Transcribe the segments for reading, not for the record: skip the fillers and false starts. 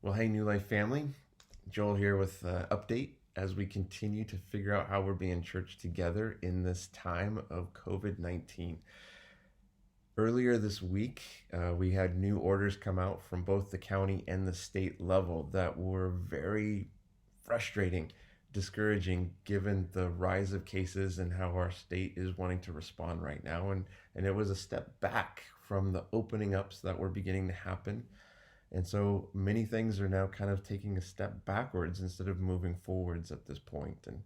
Well, hey, New Life family. Joel here with an update as we continue to figure out how we're being church together in this time of COVID 19. Earlier this week, we had new orders come out from both the county and the state level that were very frustrating, discouraging, given the rise of cases and how our state is wanting to respond right now. And it was a step back from the opening ups that were beginning to happen. And so many things are now kind of taking a step backwards instead of moving forwards at this point. And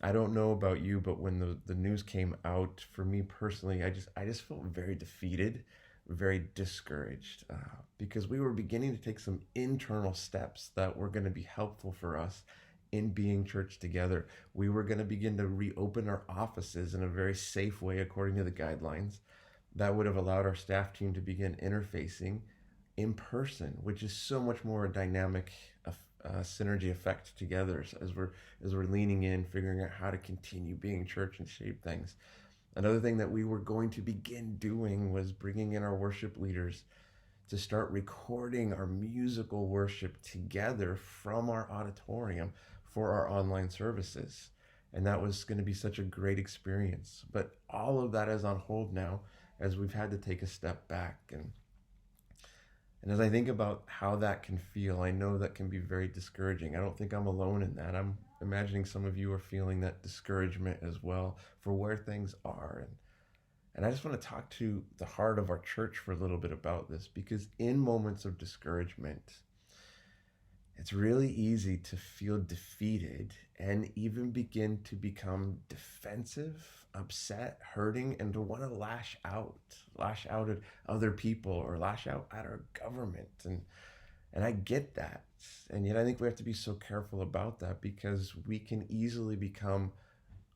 I don't know about you, but when the news came out, for me personally, I just felt very defeated, very discouraged, because we were beginning to take some internal steps that were going to be helpful for us in being church together. We were going to begin to reopen our offices in a very safe way according to the guidelines. That would have allowed our staff team to begin interfacing in person, which is so much more a dynamic synergy effect together as we're leaning in, figuring out how to continue being church and shape things. Another thing that we were going to begin doing was bringing in our worship leaders to start recording our musical worship together from our auditorium for our online services. And that was going to be such a great experience. But all of that is on hold now as we've had to take a step back. And as I think about how that can feel, I know that can be very discouraging. I don't think I'm alone in that. I'm imagining some of you are feeling that discouragement as well for where things are. And I just want to talk to the heart of our church for a little bit about this, because in moments of discouragement, it's really easy to feel defeated and even begin to become defensive, upset, hurting, and to want to lash out at other people or lash out at our government. And I get that. And yet I think we have to be so careful about that, because we can easily become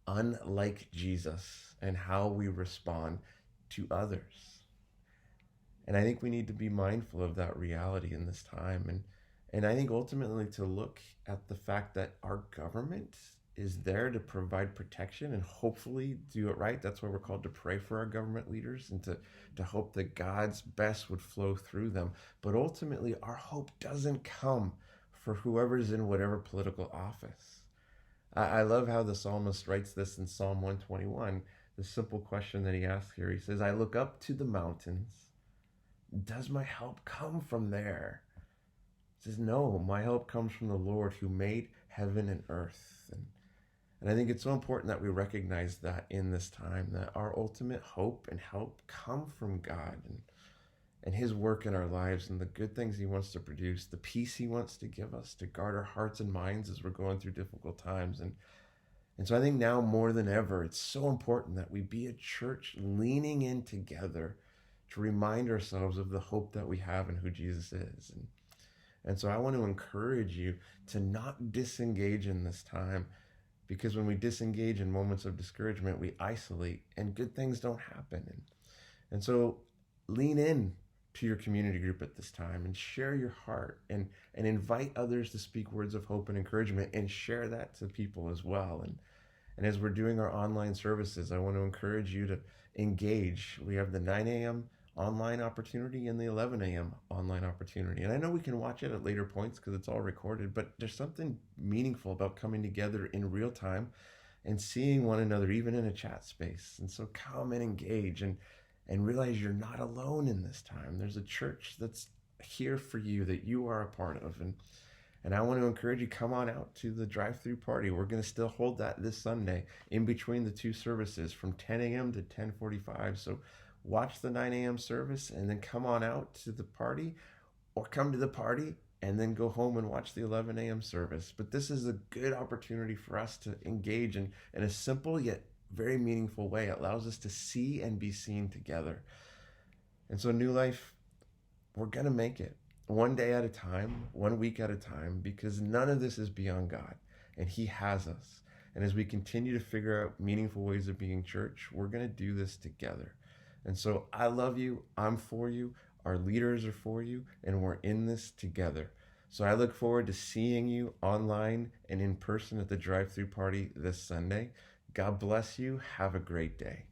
unlike Jesus and how we respond to others. And I think we need to be mindful of that reality in this time. And I think ultimately to look at the fact that our government is there to provide protection and hopefully do it right. That's why we're called to pray for our government leaders and to hope that God's best would flow through them. But ultimately, our hope doesn't come for whoever's in whatever political office. I love how the psalmist writes this in Psalm 121, the simple question that he asks here. He says, I look up to the mountains. Does my help come from there? He says, no, my help comes from the Lord who made heaven and earth. And I think it's so important that we recognize that in this time, that our ultimate hope and help come from God and his work in our lives and the good things he wants to produce, the peace he wants to give us to guard our hearts and minds as we're going through difficult times. And so I think now more than ever, it's so important that we be a church leaning in together to remind ourselves of the hope that we have in who Jesus is. And so I want to encourage you to not disengage in this time, because when we disengage in moments of discouragement, we isolate and good things don't happen. And so lean in to your community group at this time and share your heart and invite others to speak words of hope and encouragement and share that to people as well. And as we're doing our online services, I want to encourage you to engage. We have the 9 a.m. online opportunity and the 11 a.m. online opportunity. And I know we can watch it at later points because it's all recorded, but there's something meaningful about coming together in real time and seeing one another, even in a chat space. And so come and engage and realize you're not alone in this time. There's a church that's here for you that you are a part of. And I want to encourage you, come on out to the drive-through party. We're going to still hold that this Sunday in between the two services from 10 a.m. to 10:45. So watch the 9 a.m. service and then come on out to the party, or come to the party and then go home and watch the 11 a.m. service. But this is a good opportunity for us to engage in a simple yet very meaningful way. It allows us to see and be seen together. And so New Life, we're going to make it one day at a time, 1 week at a time, because none of this is beyond God, and he has us. And as we continue to figure out meaningful ways of being church, we're going to do this together. And so I love you. I'm for you. Our leaders are for you, and we're in this together. So I look forward to seeing you online and in person at the drive-through party this Sunday. God bless you. Have a great day.